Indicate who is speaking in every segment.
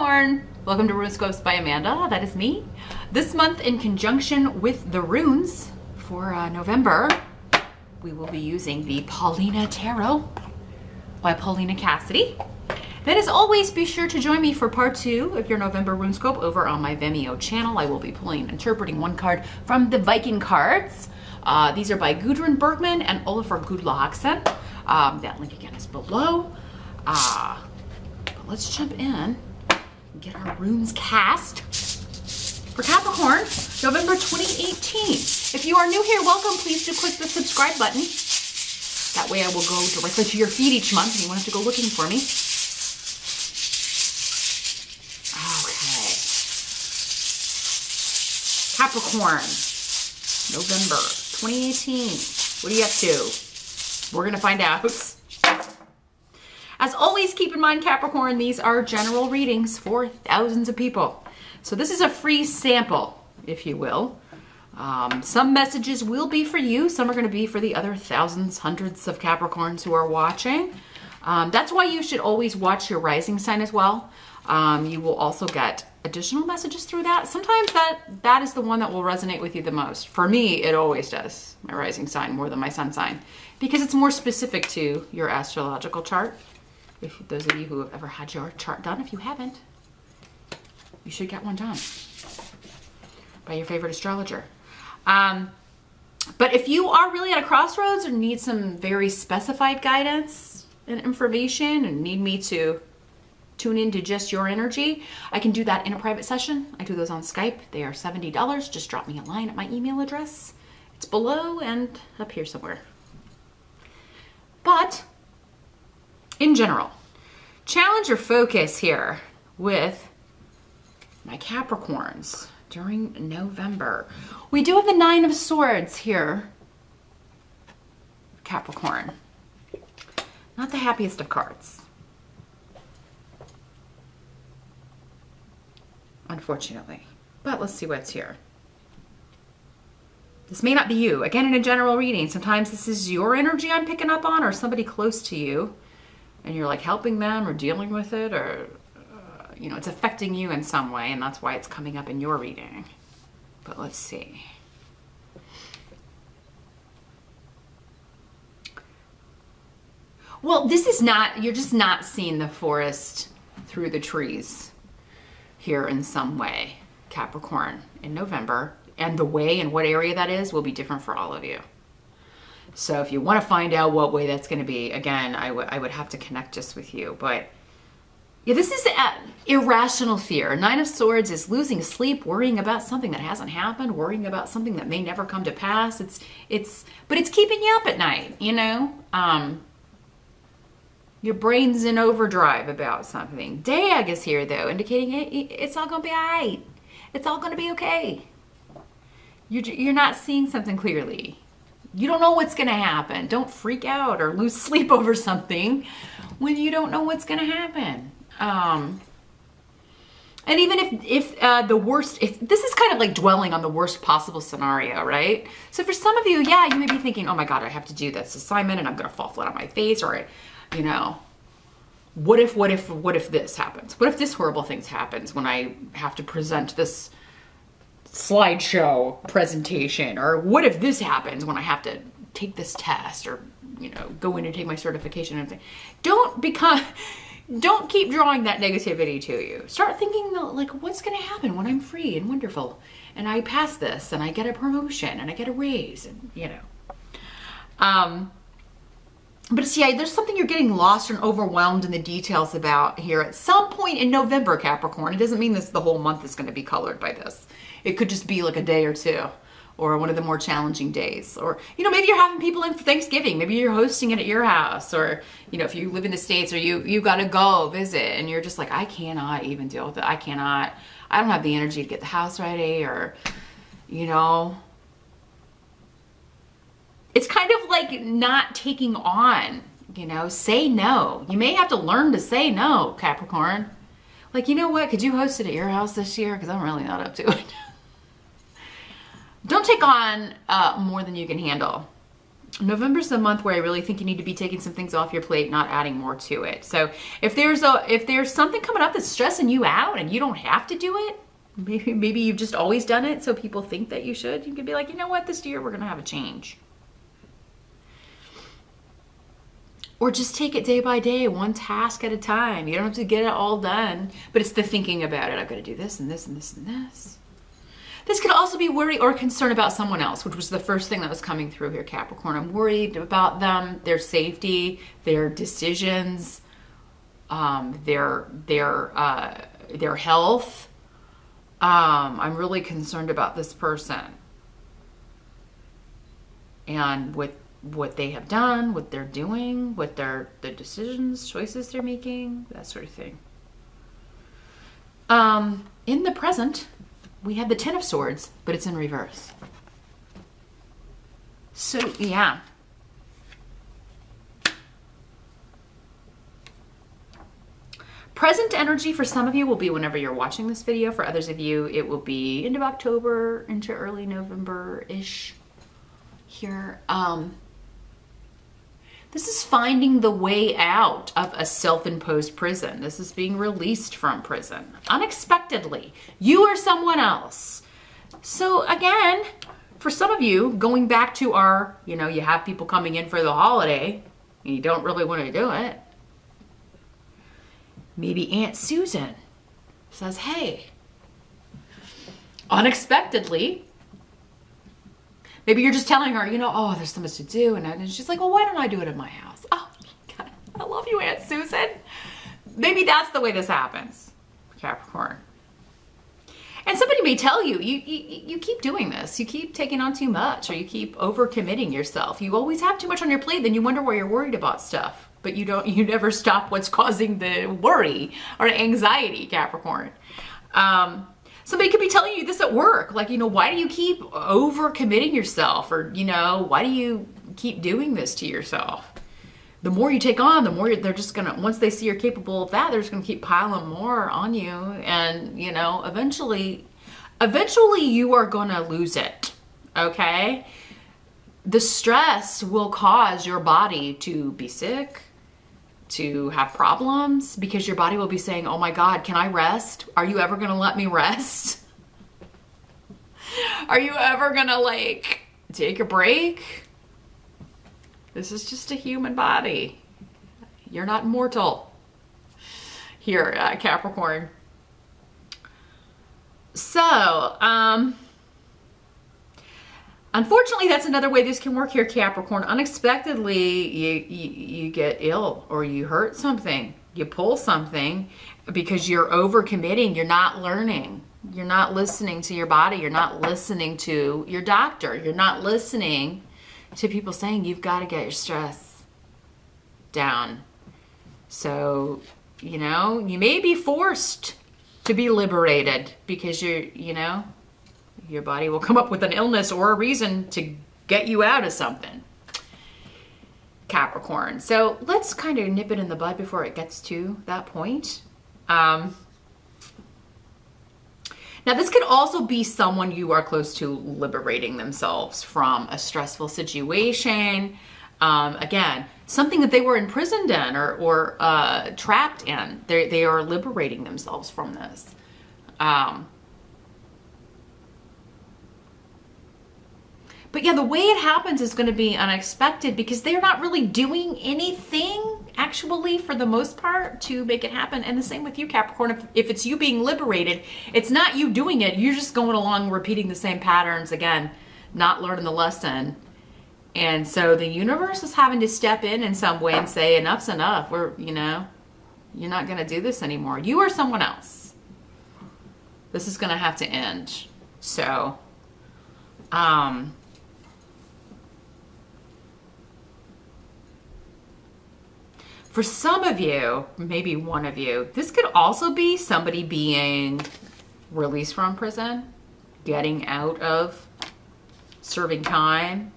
Speaker 1: Capricorn! Welcome to RuneScopes by Amanda, that is me. This month, in conjunction with the runes for November, we will be using the Paulina Tarot by Paulina Cassidy. Then as always, be sure to join me for part 2 of your November RuneScope over on my Vimeo channel. I will be interpreting one card from the Viking cards. These are by Gudrun Bergman and Olafur Gudlaugson. That link again is below. But let's jump in and get our runes cast for Capricorn, November 2018. If you are new here, welcome. Please do click the subscribe button. That way I will go directly to your feed each month and you won't have to go looking for me. Okay. Capricorn, November 2018. What are you up to? We're gonna find out. As always, keep in mind, Capricorn, these are general readings for thousands of people. So this is a free sample, if you will. Some messages will be for you. Some are going to be for the other thousands, hundreds of Capricorns who are watching. That's why you should always watch your rising sign as well. You will also get additional messages through that. Sometimes that is the one that will resonate with you the most. For me, it always does, my rising sign more than my sun sign, because it's more specific to your astrological chart. If those of you who have ever had your chart done, if you haven't, you should get one done by your favorite astrologer. But if you are really at a crossroads or need some very specified guidance and information and need me to tune into just your energy, I can do that in a private session. I do those on Skype. They are $70. Just drop me a line at my email address. It's below and up here somewhere. But in general, challenge your focus here with my Capricorns during November. We do have the 9 of Swords here, Capricorn. Not the happiest of cards, unfortunately. But let's see what's here. This may not be you. Again, in a general reading, sometimes this is your energy I'm picking up on or somebody close to you. And you're like helping them or dealing with it, or you know, it's affecting you in some way, and that's why it's coming up in your reading. But let's see. Well, this is not, you're just not seeing the forest through the trees here in some way, Capricorn, in November. And the way and what area that is will be different for all of you. So if you want to find out what way that's going to be, again, I would have to connect just with you. But yeah, this is irrational fear. 9 of Swords is losing sleep, worrying about something that hasn't happened, worrying about something that may never come to pass. But it's keeping you up at night, you know? Your brain's in overdrive about something. Dag is here, though, indicating it's all going to be all right. It's all going to be okay. You're not seeing something clearly. You don't know what's going to happen. Don't freak out or lose sleep over something when you don't know what's going to happen. And even if the worst, this is kind of like dwelling on the worst possible scenario, right? So for some of you, yeah, you may be thinking, oh my God, I have to do this assignment and I'm going to fall flat on my face, or, you know, what if this happens? What if this horrible thing happens when I have to present this slideshow presentation? Or what if this happens when I have to take this test, or, you know, go in and take my certification and everything? Don't keep drawing that negativity to you. Start thinking, like, what's going to happen when I'm free and wonderful and I pass this and I get a promotion and I get a raise, and, you know. But it's, yeah, there's something you're getting lost and overwhelmed in the details about here at some point in November, Capricorn. It doesn't mean the whole month is going to be colored by this. It could just be like a day or two, or one of the more challenging days. Or, you know, maybe you're having people in for Thanksgiving. Maybe you're hosting it at your house. Or, you know, if you live in the States, or you got to go visit and you're just like, I cannot even deal with it. I don't have the energy to get the house ready, or, you know. It's kind of like not taking on, you know, say no. You may have to learn to say no, Capricorn. Like, you know what? Could you host it at your house this year? Because I'm really not up to it. Don't take on more than you can handle. November's the month where I really think you need to be taking some things off your plate, not adding more to it. So if there's something coming up that's stressing you out and you don't have to do it, maybe you've just always done it so people think that you should, you can be like, you know what, this year we're going to have a change. Or just take it day by day, one task at a time. You don't have to get it all done, but it's the thinking about it. I've got to do this and this and this and this. This could also be worry or concern about someone else, which was the first thing that was coming through here, Capricorn. I'm worried about them, their safety, their decisions, their health. I'm really concerned about this person and with what they have done, what they're doing, what their decisions, choices they're making, that sort of thing. In the present, we have the Ten of Swords, but it's in reverse. So, yeah. Present energy for some of you will be whenever you're watching this video. For others of you, it will be into October, into early November-ish here. This is finding the way out of a self-imposed prison. This is being released from prison unexpectedly. You or someone else. So again, for some of you, going back to our, you have people coming in for the holiday and you don't really want to do it. Maybe Aunt Susan says, hey, unexpectedly, maybe you're just telling her, oh, there's so much to do. And she's like, well, why don't I do it in my house? Oh, God, I love you, Aunt Susan. Maybe that's the way this happens, Capricorn. And somebody may tell you, you keep doing this. You keep taking on too much, or you keep overcommitting yourself. You always have too much on your plate. Then you wonder why you're worried about stuff. But you never stop what's causing the worry or anxiety, Capricorn. Somebody could be telling you this at work, like, why do you keep overcommitting yourself? Or, why do you keep doing this to yourself? The more you take on, the more they're just going to, once they see you're capable of that, they're just going to keep piling more on you. And, eventually you are going to lose it, okay? The stress will cause your body to be sick, to have problems, because your body will be saying, oh my God, can I rest? Are you ever going to let me rest? Are you ever going to take a break? This is just a human body. You're not mortal here, Capricorn. So, unfortunately, that's another way this can work here, Capricorn. Unexpectedly, you get ill or you hurt something. You pull something because you're overcommitting. You're not learning. You're not listening to your body. You're not listening to your doctor. You're not listening to people saying you've got to get your stress down. So, you may be forced to be liberated because your body will come up with an illness or a reason to get you out of something, Capricorn. So let's kind of nip it in the bud before it gets to that point. Now, this could also be someone you are close to liberating themselves from a stressful situation. Again, something that they were imprisoned in or trapped in. They are liberating themselves from this. But yeah, the way it happens is going to be unexpected because they're not really doing anything actually for the most part to make it happen. And the same with you, Capricorn. If it's you being liberated, it's not you doing it. You're just going along repeating the same patterns again, not learning the lesson. And so the universe is having to step in some way and say, enough's enough. You're not going to do this anymore. You or someone else. This is going to have to end. So, for some of you, maybe one of you, this could also be somebody being released from prison, getting out of serving time,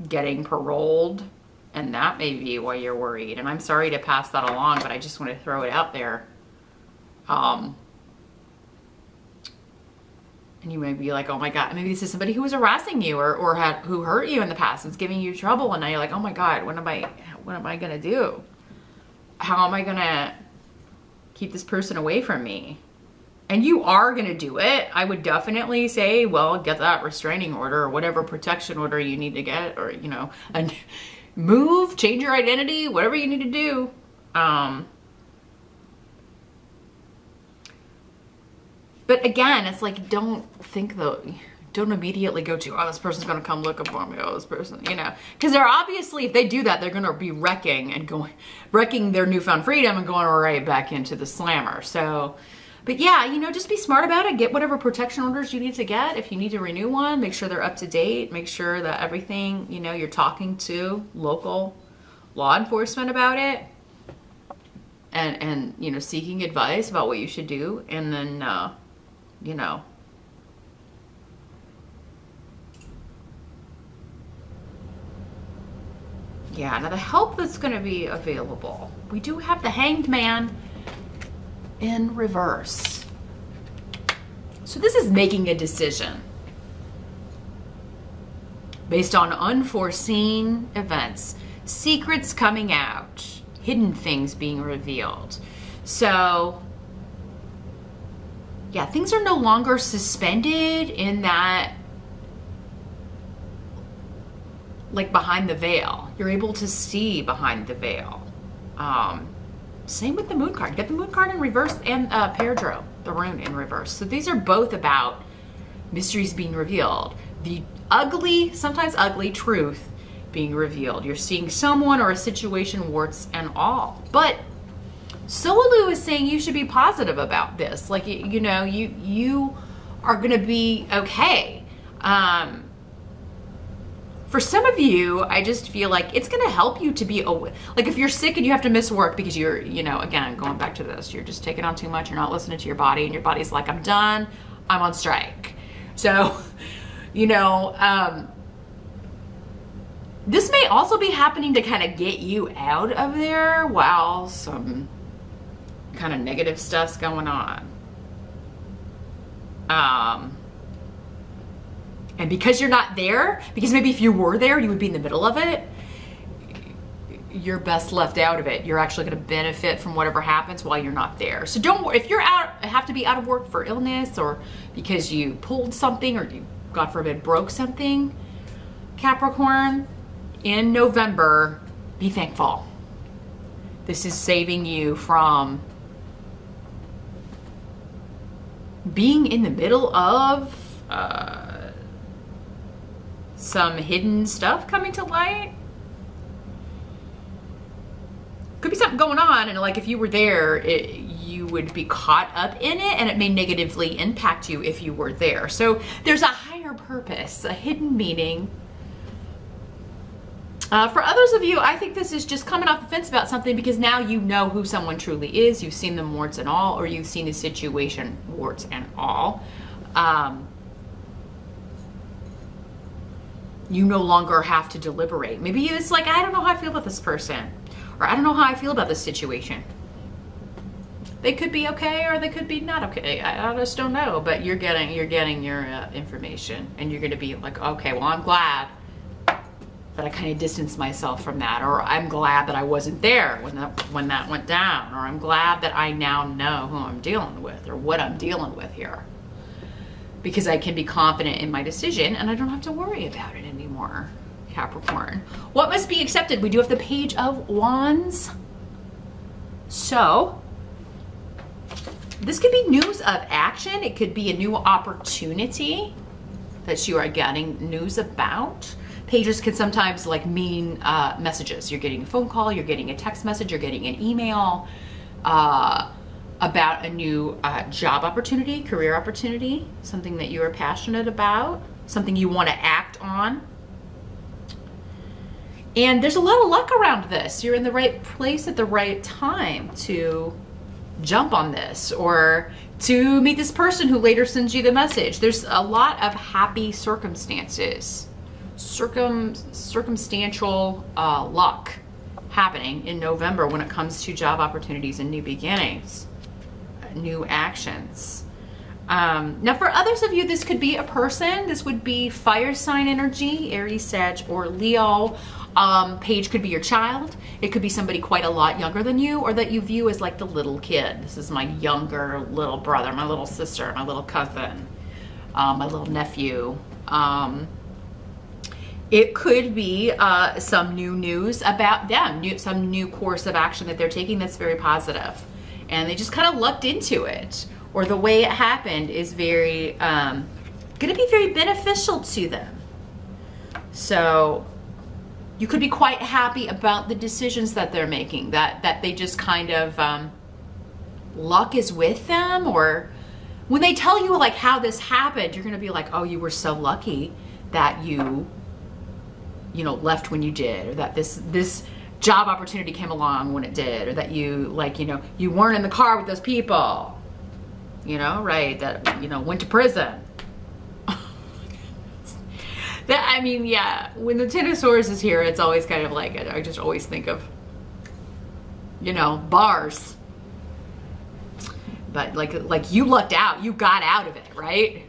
Speaker 1: getting paroled, and that may be why you're worried. And I'm sorry to pass that along, but I just want to throw it out there. And you may be like, oh my God, maybe this is somebody who was harassing you or who hurt you in the past, was giving you trouble. And now you're like, oh my God, what am I going to do? How am I going to keep this person away from me? And you are going to do it. I would definitely say, well, get that restraining order or whatever protection order you need to get, or, you know, and move, change your identity, whatever you need to do. But again, it's like, don't immediately go to, oh, this person's going to come looking for me. Oh, this person, you know, because they're obviously, if they do that, they're going to be wrecking their newfound freedom and going right back into the slammer. So, but yeah, you know, just be smart about it. Get whatever protection orders you need to get. If you need to renew one, make sure they're up to date. Make sure that everything, you know, you're talking to local law enforcement about it. And you know, seeking advice about what you should do. And then, you know, yeah, now the help that's going to be available. We do have the Hanged Man in reverse. So this is making a decision based on unforeseen events, secrets coming out, hidden things being revealed. So yeah, things are no longer suspended in that, like, behind the veil. You're able to see behind the veil. Same with the Moon card. Get the Moon card in reverse and Peridro, the Rune, in reverse. So these are both about mysteries being revealed. The ugly, sometimes ugly, truth being revealed. You're seeing someone or a situation, warts and all. But Solu is saying you should be positive about this. Like, you know, you are going to be okay. For some of you, I just feel like it's going to help you to be aware. Like, if you're sick and you have to miss work because you're, you know, again, going back to this, you're just taking on too much. You're not listening to your body, and your body's like, I'm done. I'm on strike. So, you know, this may also be happening to kind of get you out of there while some kind of negative stuff's going on. And because you're not there, because maybe if you were there, you would be in the middle of it, you're best left out of it. You're actually going to benefit from whatever happens while you're not there. So don't worry, if you're have to be out of work for illness or because you pulled something or you, God forbid, broke something, Capricorn, in November, be thankful. This is saving you from being in the middle of some hidden stuff coming to light. Could be something going on, and like if you were there, you would be caught up in it, and it may negatively impact you if you were there. So there's a higher purpose, a hidden meaning. For others of you, I think this is just coming off the fence about something because now you know who someone truly is. You've seen them warts and all, or you've seen the situation warts and all. You no longer have to deliberate. Maybe it's like, I don't know how I feel about this person, or I don't know how I feel about this situation. They could be okay, or they could be not okay. I just don't know. But you're getting your information, and you're going to be like, okay, well, I'm glad that I kind of distanced myself from that, or I'm glad that I wasn't there when that went down, or I'm glad that I now know who I'm dealing with or what I'm dealing with here, because I can be confident in my decision and I don't have to worry about it anymore. Capricorn, what must be accepted? We do have the Page of Wands. So this could be news of action. It could be a new opportunity that you are getting news about. Pages can sometimes like mean messages. You're getting a phone call, you're getting a text message, you're getting an email about a new job opportunity, career opportunity, something that you are passionate about, something you want to act on. And there's a lot of luck around this. You're in the right place at the right time to jump on this, or to meet this person who later sends you the message. There's a lot of happy circumstances, circumstantial luck happening in November when it comes to job opportunities and new beginnings, new actions. Now for others of you, this could be a person. This would be fire sign energy, Aries, Sag, or Leo. Page could be your child. It could be somebody quite a lot younger than you, or that you view as like the little kid. This is my younger little brother, my little sister, my little cousin, my little nephew. It could be some new news about them, some new course of action that they're taking that's very positive. And they just kind of lucked into it. Or the way it happened is very, going to be very beneficial to them. So you could be quite happy about the decisions that they're making, that they just kind of, luck is with them. Or when they tell you like how this happened, you're going to be like, oh, you were so lucky that you know, left when you did, or that this job opportunity came along when it did, or that you, like, you know, you weren't in the car with those people. You know, right, that, you know, went to prison. That, I mean, yeah, when the Ten of Swords is here, it's always kind of like, I just always think of, you know, bars. But like you lucked out, you got out of it, right?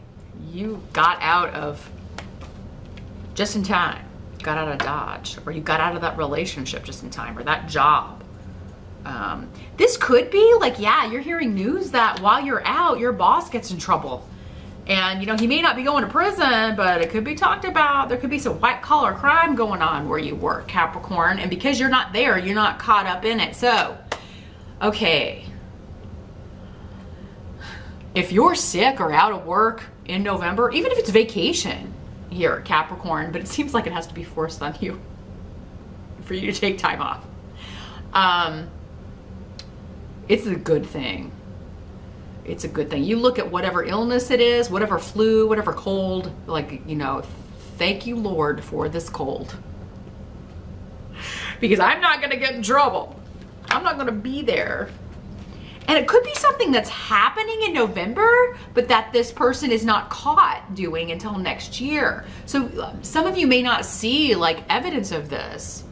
Speaker 1: You got out of, just in time, got out of Dodge, or you got out of that relationship just in time, or that job. This could be like, yeah, you're hearing news that while you're out, your boss gets in trouble. And, you know, he may not be going to prison, but it could be talked about. There could be some white collar crime going on where you work, Capricorn. And because you're not there, you're not caught up in it. So, okay. If you're sick or out of work in November, even if it's vacation here, Capricorn, but it seems like it has to be forced on you for you to take time off. It's a good thing. It's a good thing. You look at whatever illness it is, whatever flu, whatever cold, like, you know, thank you, Lord, for this cold. Because I'm not going to get in trouble. I'm not going to be there. And it could be something that's happening in November, but that this person is not caught doing until next year. So some of you may not see like evidence of this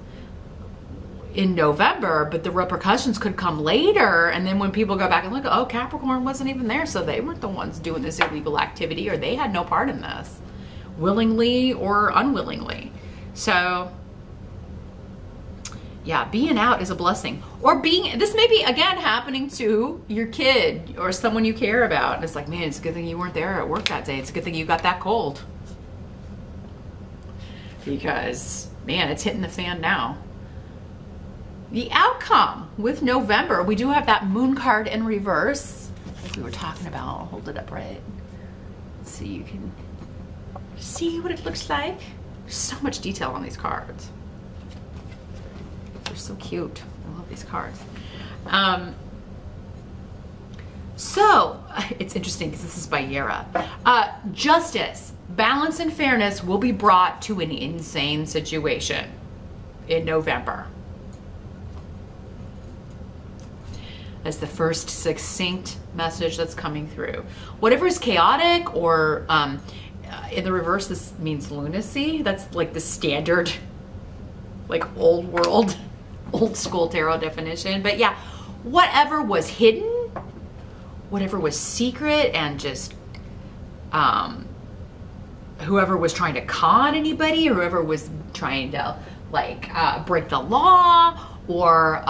Speaker 1: in November, but the repercussions could come later. And then when people go back and look, oh, Capricorn wasn't even there, so they weren't the ones doing this illegal activity, or they had no part in this, willingly or unwillingly. So yeah, being out is a blessing. Or this may be, again, happening to your kid or someone you care about. And it's like, man, it's a good thing you weren't there at work that day. It's a good thing you got that cold. Because, man, it's hitting the fan now. The outcome with November, we do have that moon card in reverse, like we were talking about. I'll hold it up right so you can see what it looks like. There's so much detail on these cards. They're so cute. I love these cards. So it's interesting because this is by Yera. Justice, balance, and fairness will be brought to an insane situation in November. That's the first succinct message that's coming through. Whatever is chaotic, or in the reverse, this means lunacy. That's like the standard, like old world, old school tarot definition. But yeah, whatever was hidden, whatever was secret, and just whoever was trying to con anybody, or whoever was trying to like break the law, or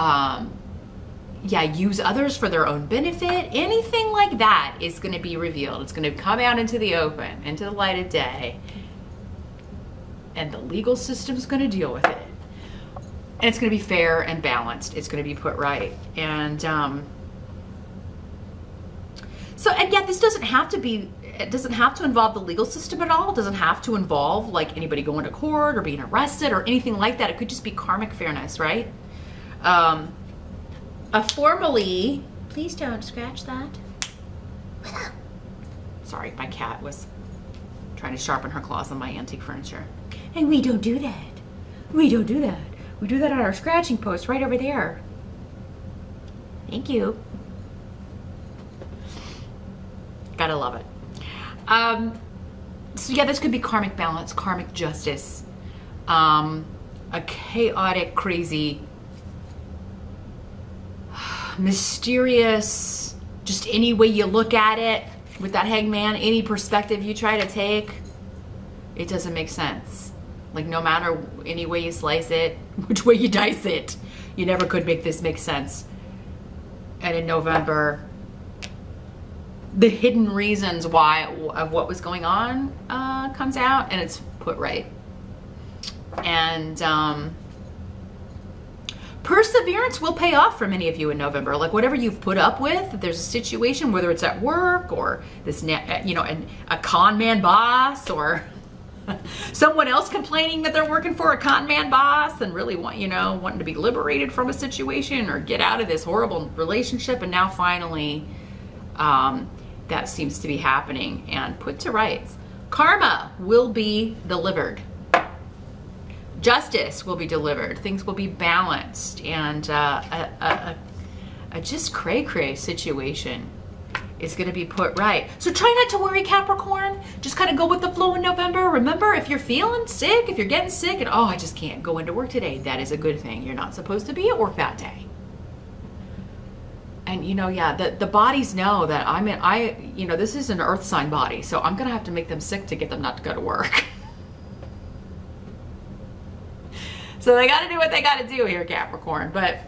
Speaker 1: yeah, use others for their own benefit, anything like that is going to be revealed. It's going to come out into the open, into the light of day, and the legal system's going to deal with it. And it's going to be fair and balanced. It's going to be put right. And so, and yet this doesn't have to be, it doesn't have to involve the legal system at all. It doesn't have to involve like anybody going to court or being arrested or anything like that. It could just be karmic fairness, right? Formally, please don't scratch that. Sorry, my cat was trying to sharpen her claws on my antique furniture. And we don't do that. We don't do that. We do that on our scratching post right over there. Thank you. Gotta love it. So yeah, this could be karmic balance, karmic justice, a chaotic, crazy, mysterious, just any way you look at it, with that Hangman, any perspective you try to take, it doesn't make sense. Like, no matter any way you slice it, which way you dice it, you never could make this make sense. And in November, the hidden reasons why of what was going on comes out, and it's put right. And perseverance will pay off for many of you in November. Like, whatever you've put up with, if there's a situation, whether it's at work or this, you know, a con man boss, or someone else complaining that they're working for a con man boss and really wanting to be liberated from a situation or get out of this horrible relationship, and now finally that seems to be happening and put to rights. Karma will be delivered. Justice will be delivered. Things will be balanced, and a just cray-cray situation is going to be put right. So try not to worry, Capricorn. Just kind of go with the flow in November. Remember, if you're feeling sick, if you're getting sick, and oh, I just can't go into work today, that is a good thing. You're not supposed to be at work that day. And yeah, the bodies know that this is an earth sign body, so I'm going to have to make them sick to get them not to go to work. So they got to do what they got to do here, Capricorn. But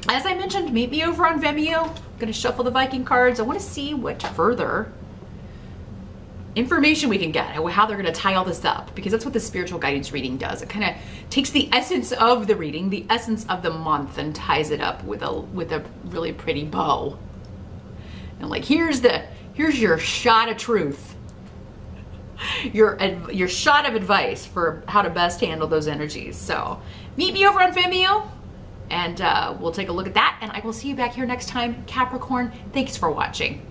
Speaker 1: as I mentioned, meet me over on Vimeo. I'm going to shuffle the Viking cards. I want to see what further information we can get, how they're going to tie all this up, because that's what the spiritual guidance reading does. It kind of takes the essence of the reading, the essence of the month, and ties it up with a really pretty bow. And like, here's your shot of truth, your shot of advice for how to best handle those energies. So meet me over on Vimeo, and we'll take a look at that, and I will see you back here next time. Capricorn, thanks for watching.